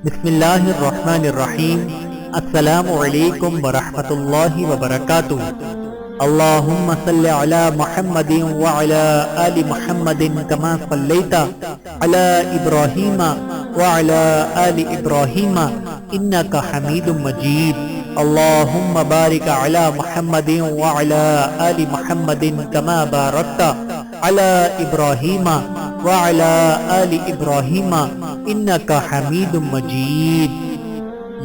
بسم اللہ الرحمن الرحیم۔ السلام علیکم ورحمۃ اللہ وبرکاتہ۔ اللہم صل علی محمد وعلی آل محمد کما صلیت علی ابراہیم وعلی آل ابراہیم انک حمید مجید۔ اللہم بارک علی محمد وعلی آل محمد کما بارکت علی ابراہیم وعلی آل ابراہیم انک حمید مجید۔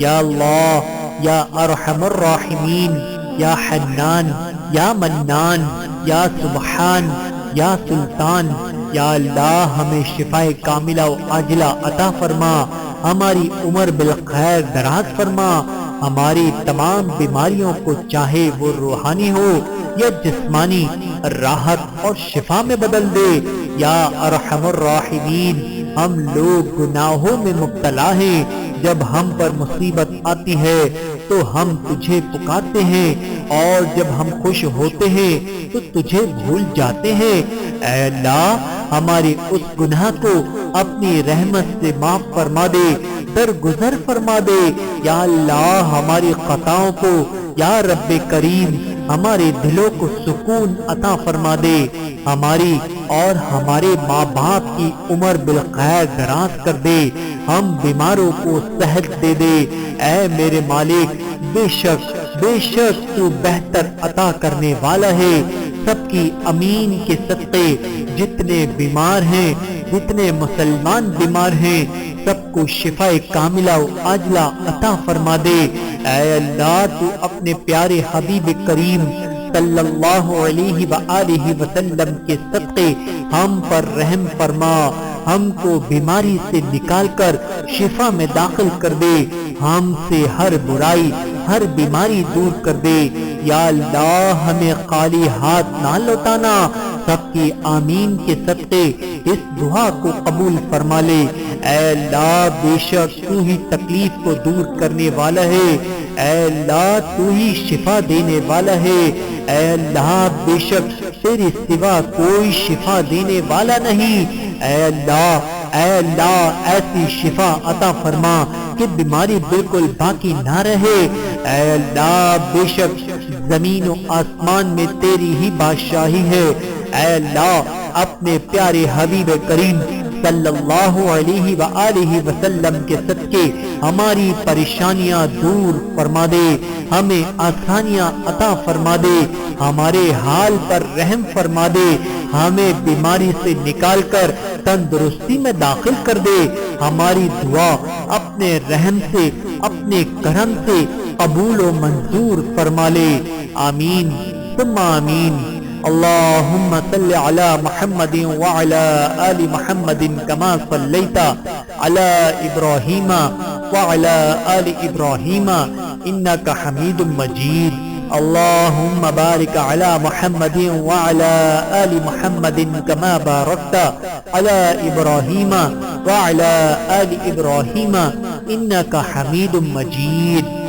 یا اللہ، یا ارحم الراحمین، یا حنان، یا منان، یا سبحان، یا سلطان، یا اللہ ہمیں شفاء کاملہ و عاجلہ عطا فرما، ہماری عمر بالخیر دراز فرما، ہماری تمام بیماریوں کو چاہے وہ روحانی ہو یا جسمانی راحت اور شفا میں بدل دے۔ یا ارحم الراحمین، ہم لوگ گناہوں میں مبتلا ہیں، جب ہم پر مصیبت آتی ہے تو ہم تجھے پکارتے ہیں، اور جب ہم خوش ہوتے ہیں تو تجھے بھول جاتے ہیں۔ اے اللہ، ہمارے اس گناہ کو اپنی رحمت سے معاف فرما دے، درگزر فرما دے۔ یا اللہ، ہماری خطاؤں کو یا رب کریم ہمارے دلوں کو سکون عطا فرما دے، ہماری اور ہمارے ماں باپ کی عمر بالخیر دراز کر دے، ہم بیماروں کو صحت دے دے۔ اے میرے مالک، بے شک تو بہتر عطا کرنے والا ہے۔ سب کی امین کے صدقے جتنے بیمار ہیں، جتنے مسلمان بیمار ہیں، سب کو شفاء کاملہ و عاجلہ عطا فرما دے۔ اے اللہ، تو اپنے پیارے حبیب کریم صلی اللہ علیہ وآلہ وسلم کے صدقے ہم پر رحم فرما، ہم کو بیماری سے نکال کر شفا میں داخل کر دے، ہم سے ہر برائی ہر بیماری دور کر دے۔ یا اللہ، ہمیں خالی ہاتھ نہ لوٹانا، سب کی آمین کے صدقے اس دعا کو قبول فرما لے۔ اے اللہ، بے شک تو ہی تکلیف کو دور کرنے والا ہے، اے اللہ تو ہی شفا دینے والا ہے۔ اے اللہ، بے شک تیرے سوا کوئی شفا دینے والا نہیں۔ اے اللہ ایسی شفا عطا فرما کہ بیماری بالکل باقی نہ رہے۔ اے اللہ، بے شک زمین و آسمان میں تیری ہی بادشاہی ہے۔ اے اللہ، اپنے پیارے حبیب کریم صلی اللہ علیہ وآلہ وسلم کے صدقے ہماری پریشانیاں دور فرما دے، ہمیں آسانیاں عطا فرما دے، ہمارے حال پر رحم فرما دے، ہمیں بیماری سے نکال کر تندرستی میں داخل کر دے۔ ہماری دعا اپنے رحم سے، اپنے کرم سے قبول و منظور فرما لے۔ آمین ثم آمین۔ اللہم صل علی محمد وعلی آل محمد کما صلیت علی ابراہیم وعلی آل ابراہیم انک حمید مجید۔ اللہم بارک علی محمد وعلی آل محمد کما بارکت علی ابراہیم وعلی آل ابراہیم انک حمید مجید۔